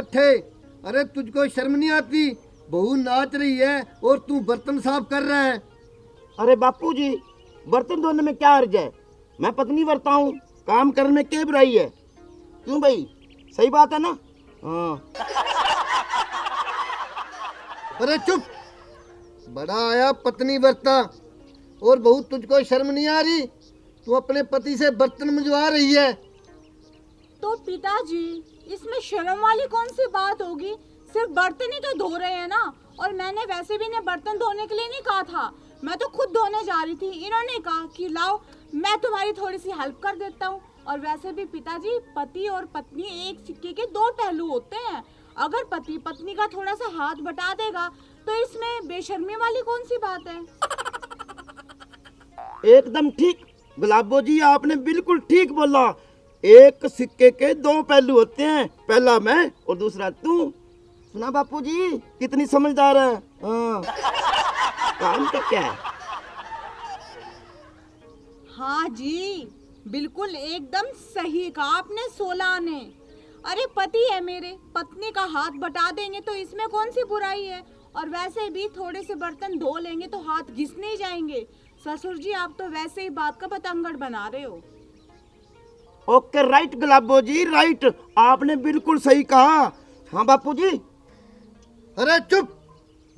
पट्टे, अरे तुझको शर्म नहीं आती? बहू नाच रही है और तू बर्तन साफ कर रहा है। अरे बापू जी, बर्तन धोने में क्या अर्ज है? मैं पत्नी बरता हूँ, काम करने में क्या बुराई है? क्यों भाई, सही बात है ना? हाँ। अरे चुप, बड़ा आया पत्नी बरता, और बहू तुझको शर्म नहीं आ रही? तू अपने पति से बर्तन मंजवा रही है। तो पिताजी, इसमें शर्म वाली कौन सी बात होगी? सिर्फ बर्तन ही तो धो रहे हैं ना। और मैंने वैसे भी इन्हें बर्तन धोने के लिए नहीं कहा था, मैं तो खुद धोने जा रही थी। इन्होंने कहा कि लाओ मैं तुम्हारी थोड़ी सी हेल्प कर देता हूँ। और वैसे भी पिताजी, पति और पत्नी एक सिक्के के दो पहलू होते हैं। अगर पति पत्नी का थोड़ा सा हाथ बटा देगा तो इसमें बेशर्मी वाली कौन सी बात है? एकदम ठीक गुलाबो जी, आपने बिल्कुल ठीक बोला। एक सिक्के के दो पहलू होते हैं, पहला मैं और दूसरा तू। सुना बापू जी, कितनी समझदार है। हाँ। काम का क्या है? हाँ जी, बिल्कुल एकदम सही कहा आपने 16 ने। अरे पति है मेरे, पत्नी का हाथ बटा देंगे तो इसमें कौन सी बुराई है? और वैसे भी थोड़े से बर्तन धो लेंगे तो हाथ घिसने ही जाएंगे। ससुर जी, आप तो वैसे ही बात का पतंगड़ बना रहे हो। ओके राइट गुलाबो जी, राइट, आपने बिल्कुल सही कहा। हाँ बापू जी। अरे चुप,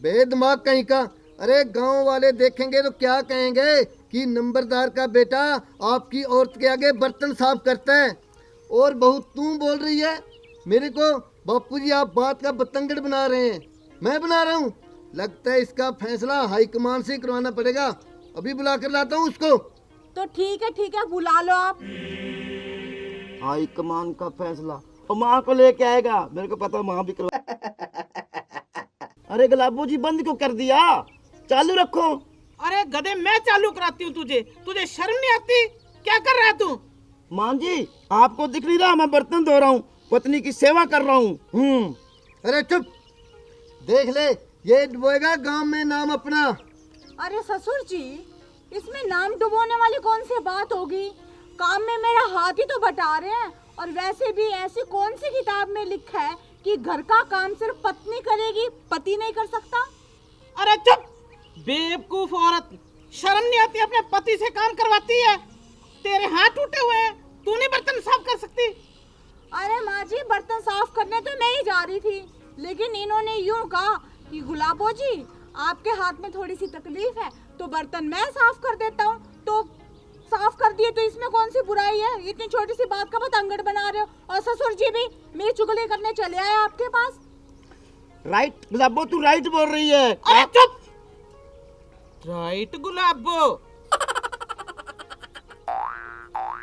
बेदिमाग कहीं का। अरे गांव वाले देखेंगे तो क्या कहेंगे कि नंबरदार का बेटा आपकी औरत के आगे बर्तन साफ करता है। और बहू तू बोल रही है मेरे को बापूजी आप बात का बतंगड़ बना रहे हैं। मैं बना रहा हूँ? लगता है इसका फैसला हाईकमान से करवाना पड़ेगा। अभी बुला कर लाता हूँ उसको। तो ठीक है, बुला लो आप। हाई कमान का फैसला, और माँ को लेके आएगा, मेरे को पता माँ भी करवा। अरे गुलाबो जी, बंद क्यों कर दिया? चालू रखो। अरे गधे, मैं चालू कराती हूँ तुझे। तुझे शर्म नहीं आती? क्या कर रहा है तू? माँ जी, आपको दिख नहीं रहा मैं बर्तन धो रहा हूँ, पत्नी की सेवा कर रहा हूँ। अरे चुप, देख ले ये डुबोएगा गांव में नाम अपना। अरे ससुर जी, इसमें नाम डुबोने वाली कौन सी बात होगी? काम में मेरा हाथ ही तो बटा रहे हैं। और वैसे भी ऐसी कौन सी किताब में लिखा है कि घर का काम सिर्फ पत्नी करेगी, पति नहीं कर सकता? अरे चुप बेवकूफ औरत, शर्म नहीं आती? अपने पति से काम करवाती है। तेरे हाथ टूटे हुए हैं, तू नहीं बर्तन साफ कर सकती? अरे माँ जी, बर्तन साफ करने तो मैं ही जा रही थी, लेकिन इन्होंने यूं कहा कि गुलाबो जी आपके हाथ में थोड़ी सी तकलीफ है तो बर्तन मैं साफ कर देता हूँ। तो साफ कर दिए तो इसमें कौन सी बुराई है? इतनी छोटी सी बात का पतंगड़ बना रहे हो। और ससुर जी भी मेरी चुगली करने चले आए आपके पास। राइट गुलाबो, तू राइट बोल रही है। अरे चुप, राइट गुलाबो।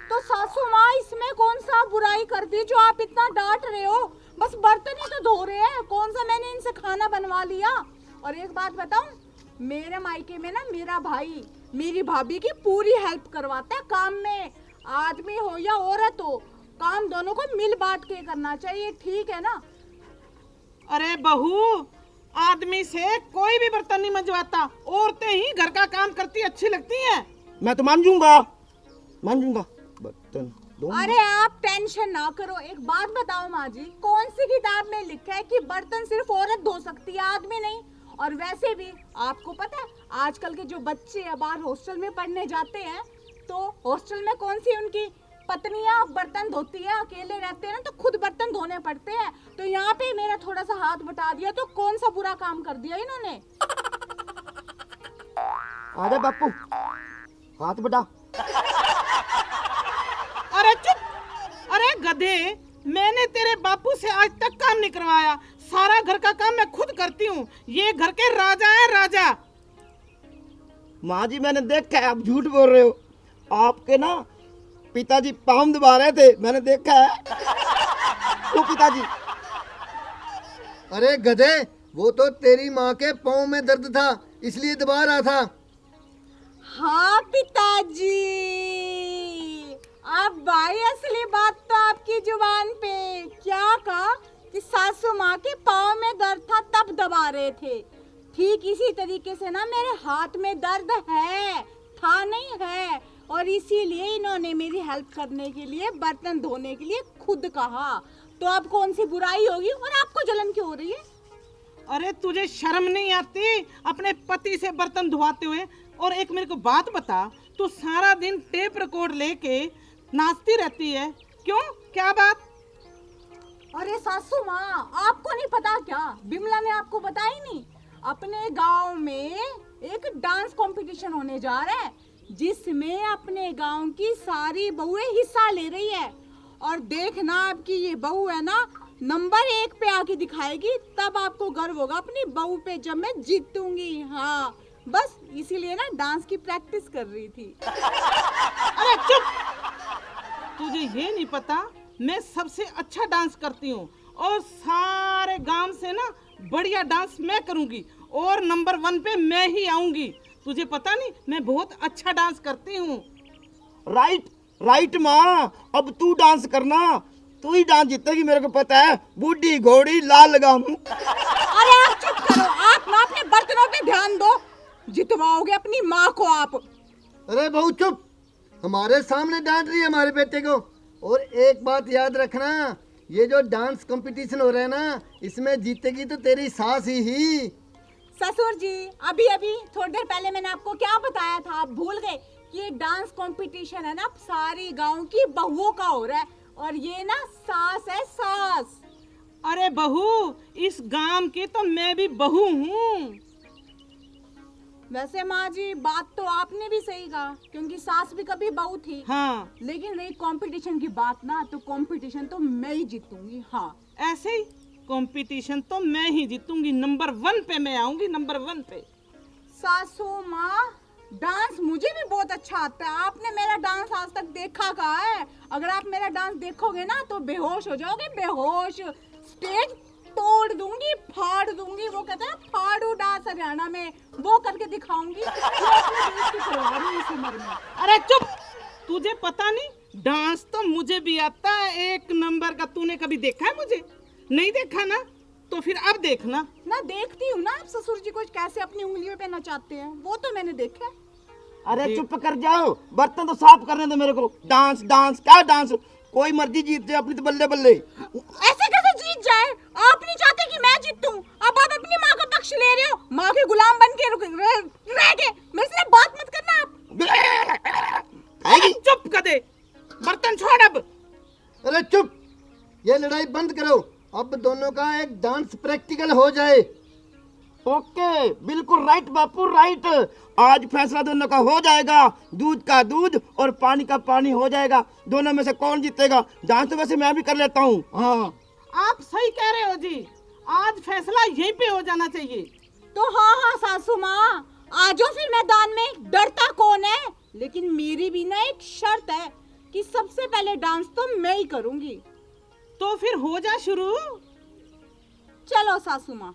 तो सासू माँ, इसमें कौन सा बुराई कर दी जो आप इतना डांट रहे हो? बस बर्तन ही तो धो रहे हैं, कौन सा मैंने इनसे खाना बनवा लिया? और एक बात बताऊं, मेरे मायके में ना मेरा भाई मेरी भाभी की पूरी हेल्प करवाता है काम में। आदमी हो या औरत हो, काम दोनों को मिल बांट के करना चाहिए, ठीक है ना? अरे बहू, आदमी से कोई भी बर्तन नहीं मंजवाता, औरतें ही घर का काम करती अच्छी लगती हैं। मैं तो मान जाऊंगा बर्तन दो। अरे आप टेंशन ना करो। एक बात बताओ माँ जी, कौन सी किताब में लिखा है कि बर्तन सिर्फ औरत धो सकती है, आदमी नहीं? और वैसे भी आपको पता है आजकल के जो बच्चे बाहर हॉस्टल में पढ़ने जाते हैं, तो हॉस्टल में कौन सी उनकी पत्नियां बर्तन धोती है? अकेले रहते हैं ना, तो खुद बर्तन धोने पड़ते हैं। तो यहाँ पे मेरा थोड़ा सा हाथ बटा दिया तो कौन सा बुरा काम कर दिया इन्होंने? अरे बापू, हाथ बटा। अरे चुप, अरे गधे, मैंने तेरे बापू से आज तक काम नहीं करवाया। सारा घर का काम मैं खुद करती हूँ। ये घर के राजा है, राजा। माँ जी, मैंने देखा है, आप झूठ बोल रहे हो। आपके ना पिताजी पाँव दबा रहे थे, मैंने देखा है। तो पिताजी, अरे गधे, वो तो तेरी माँ के पाँव में दर्द था इसलिए दबा रहा था। हाँ पिताजी, अब भाई असली बात तो आपकी जुबान पे। क्या कहा कि सासू माँ के पाँव में दर्द था तब दबा रहे थे। ठीक इसी तरीके से ना मेरे हाथ में दर्द है, था नहीं है, और इसीलिए इन्होंने मेरी हेल्प करने के लिए बर्तन धोने के लिए खुद कहा। तो अब कौन सी बुराई होगी और आपको जलन क्यों हो रही है? अरे तुझे शर्म नहीं आती अपने पति से बर्तन धुआते हुए? और एक मेरे को बात बता, तू सारा दिन टेप रिकॉर्ड लेके नाचती रहती है, क्यों? क्या बात? अरे सासू माँ, आपको नहीं पता क्या? बिमला ने आपको बताया ही नहीं? अपने गांव में एक डांस कंपटीशन होने जा रहा है जिसमें अपने गांव की सारी बहुएं हिस्सा ले रही है। और देखना आपकी ये बहू है ना, नंबर 1 पे आके दिखाएगी, तब आपको गर्व होगा अपनी बहू पे जब मैं जीतूंगी। हाँ, बस इसीलिए ना डांस की प्रैक्टिस कर रही थी। अरे चुप! तुझे ये नहीं पता मैं सबसे अच्छा डांस करती हूँ और सारे गांव से ना बढ़िया डांस मैं करूंगी और नंबर 1 पे मैं ही आऊंगी। तुझे पता नहीं मैं बहुत अच्छा डांस करती हूँ। राइट राइट माँ, अब तू डांस करना, तू ही डांस जीतेगी, मेरे को पता है। बूढ़ी घोड़ी लाल लगाम। अरे आप चुप करो, आप ना अपने बर्तनों पे ध्यान दो, जितवाओगे अपनी माँ को आप। अरे बहू चुप, हमारे सामने डांट रही है हमारे बेटे को। और एक बात याद रखना, ये जो डांस कंपटीशन हो रहा है ना, इसमें जीतेगी तो तेरी सास ही। ससुर जी, अभी अभी थोड़ी देर पहले मैंने आपको क्या बताया था, आप भूल गए? ये डांस कंपटीशन है ना सारी गांव की बहुओं का हो रहा है और ये ना सास है, सास। अरे बहू, इस गांव की तो मैं भी बहू हूँ। वैसे माँ जी, बात तो आपने भी सही कहा, क्योंकि सास भी कभी बहू थी। हाँ, लेकिन रही कंपटीशन की बात ना, तो कंपटीशन तो मैं ही जीतूंगी। हाँ, ऐसे ही कंपटीशन तो मैं ही जीतूंगी, नंबर 1 पे मैं आऊंगी, नंबर 1 पे। सासू माँ, डांस मुझे भी बहुत अच्छा आता है। आपने मेरा डांस आज तक देखा कहाँ है? अगर आप मेरा डांस देखोगे ना तो बेहोश हो जाओगे, बेहोश। स्टेज तोड़ दूंगी, फाड़ दूंगी। वो कहते हैं फाड़ू डांस हरियाणा में, वो करके दिखाऊंगी। जो अपने देश की करवा रही है इस उम्र में। अरे चुप! तुझे पता नहीं, डांस तो मुझे भी आता है 1 नंबर का। तूने कभी देखा है मुझे? नहीं देखा ना, तो फिर अब देखना। ना देखती हूँ ना आप ससुर जी को कैसे अपनी उंगलियों पे नचाते हैं, वो तो मैंने देखा है। अरे चुप कर जाओ, बर्तन तो साफ करने दो मेरे को। डांस डांस क्या डांस, कोई मर्जी जीत जाए, अपनी तो बल्ले बल्ले। ऐसे कैसे जीत जाए? आप नहीं चाहते कि मैं जीतूं? अब आप अपनी माँ का पक्ष ले रहे हो, माँ के गुलाम बन के रह गए। मेरे से बात मत करना आप। अरे चुप कर दे, बर्तन छोड़ अब। अरे चुप, ये लड़ाई बंद करो। अब दोनों का एक डांस प्रैक्टिकल हो जाए। ओके, बिल्कुल राइट बापू, राइट। आज फैसला दोनों का हो जाएगा, दूध का दूध और पानी का पानी हो जाएगा। दोनों में से कौन जीतेगा? डांस तो वैसे मैं भी कर लेता हूँ। हाँ, आप सही कह रहे हो जी, आज फैसला यहीं पे हो जाना चाहिए। तो हाँ हाँ सासू माँ, आ जाओ फिर मैदान में। डरता कौन है? लेकिन मेरी भी ना एक शर्त है कि सबसे पहले डांस तो मैं ही करूंगी। तो फिर हो जा शुरू। चलो सासू माँ।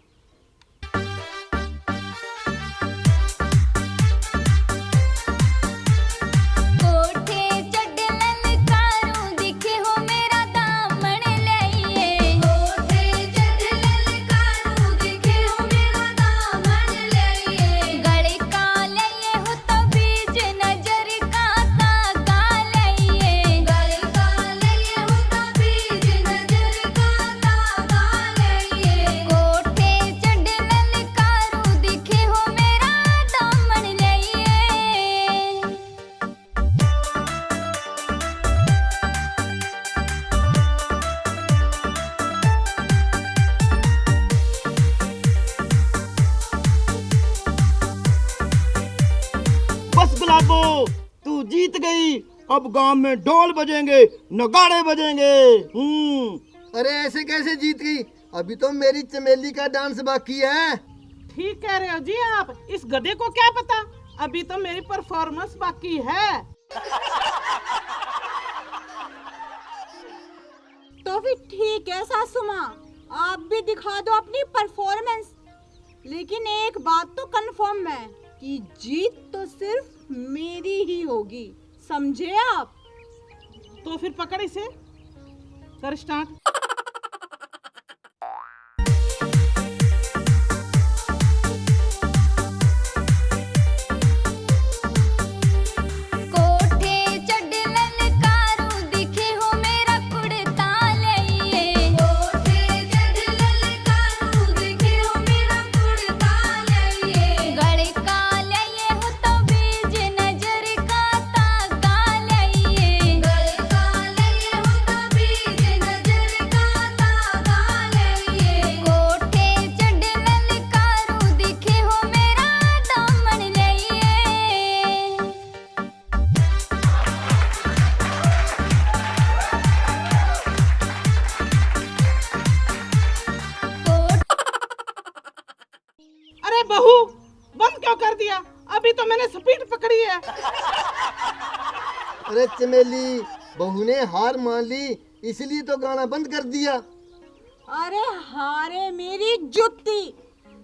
गुलाबो, तू जीत गई। अब गांव में ढोल बजेंगे, नगाड़े बजेंगे। अरे ऐसे कैसे जीत गई? अभी तो मेरी चमेली का डांस बाकी है। ठीक कह रहे हो जी आप, इस गधे को क्या पता, अभी तो मेरी परफॉर्मेंस बाकी है। तो फिर ठीक है सासू माँ, आप भी दिखा दो अपनी परफॉर्मेंस। लेकिन एक बात तो कंफर्म है कि जीत तो सिर्फ मेरी ही होगी, समझे आप? तो फिर पकड़ इसे, कर स्टार्ट। कोठे चढ़ ललकारू दिखे हो मेरा कुड़ता लइए। स्पीड पकड़ी है। अरे चमेली, बहू ने हार मान ली इसलिए तो गाना बंद कर दिया। अरे हारे मेरी जुत्ती।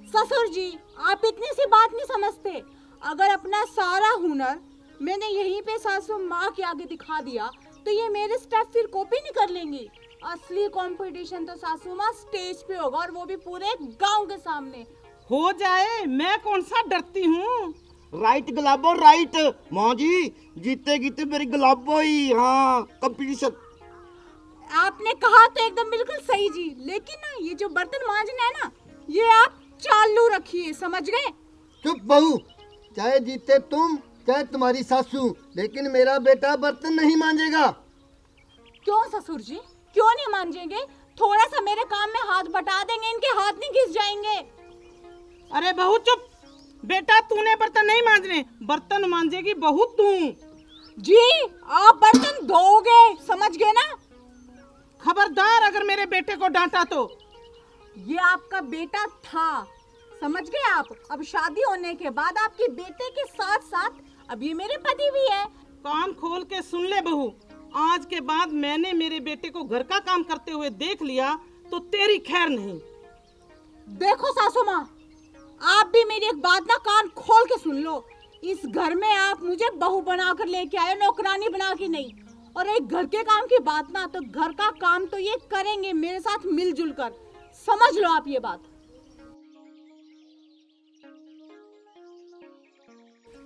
ससुर जी, आप इतनी सी बात नहीं समझते। अगर अपना सारा हुनर मैंने यहीं पे सासू माँ के आगे दिखा दिया तो ये मेरे स्टेप फिर कॉपी नहीं कर लेंगी। असली कंपटीशन तो सासू माँ स्टेज पे होगा, और वो भी पूरे गांव के सामने। हो जाए, मैं कौन सा डरती हूँ। राइट गुलाबो राइट। माँ जी जीतेगी तो मेरी गुलाबो ही। हाँ कंपटीशन। आपने कहा तो एकदम बिल्कुल सही जी, लेकिन ना ये जो बर्तन मांजना है ना, ये आप चालू रखिए, समझ गए। चुप बहू, चाहे जीते तुम चाहे तुम्हारी सासू, लेकिन मेरा बेटा बर्तन नहीं मांजेगा। क्यों ससुर जी, क्यों नहीं मांजेंगे? थोड़ा सा मेरे काम में हाथ बटा देंगे, इनके हाथ नहीं घिस जाएंगे। अरे बहू चुप। बेटा तूने बर्तन नहीं मांजने, बर्तन मांजेगी बहू तू। जी, आप बर्तन धोओगे, समझ गए ना। खबरदार अगर मेरे बेटे को डांटा तो। ये आपका बेटा था, समझ गए आप। अब शादी होने के बाद आपके बेटे के साथ साथ अब ये मेरे पति भी है। कान खोल के सुन ले बहू, आज के बाद मैंने मेरे बेटे को घर का काम करते हुए देख लिया तो तेरी खैर नहीं। देखो सासू माँ, आप भी मेरी एक बात ना कान खोल के सुन लो। इस घर में आप मुझे बहू बनाकर लेके आए, नौकरानी बना के नहीं। और एक घर के काम की बात ना, तो घर का काम तो ये करेंगे मेरे साथ मिलजुल कर, समझ लो आप ये बात।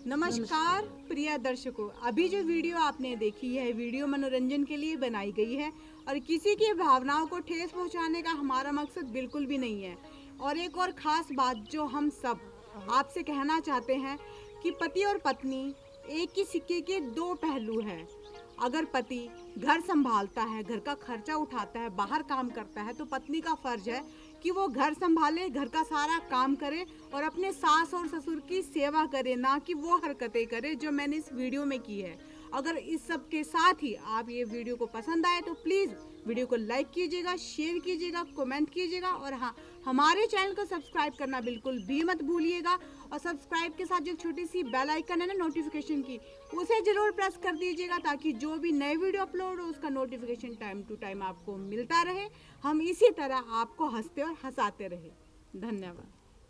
नमस्कार प्रिय दर्शकों, अभी जो वीडियो आपने देखी है, वीडियो मनोरंजन के लिए बनाई गई है और किसी की भावनाओं को ठेस पहुंचाने का हमारा मकसद बिल्कुल भी नहीं है। और एक और ख़ास बात जो हम सब आपसे कहना चाहते हैं कि पति और पत्नी एक ही सिक्के के दो पहलू हैं। अगर पति घर संभालता है, घर का खर्चा उठाता है, बाहर काम करता है, तो पत्नी का फर्ज है कि वो घर संभाले, घर का सारा काम करे और अपने सास और ससुर की सेवा करे, ना कि वो हरकतें करे जो मैंने इस वीडियो में की है। अगर इस सब के साथ ही आप ये वीडियो को पसंद आए तो प्लीज़ वीडियो को लाइक कीजिएगा, शेयर कीजिएगा, कमेंट कीजिएगा और हाँ, हमारे चैनल को सब्सक्राइब करना बिल्कुल भी मत भूलिएगा। और सब्सक्राइब के साथ जो छोटी सी बेल आइकन है ना नोटिफिकेशन की, उसे ज़रूर प्रेस कर दीजिएगा ताकि जो भी नए वीडियो अपलोड हो उसका नोटिफिकेशन टाइम टू टाइम आपको मिलता रहे। हम इसी तरह आपको हंसते और हंसाते रहे। धन्यवाद।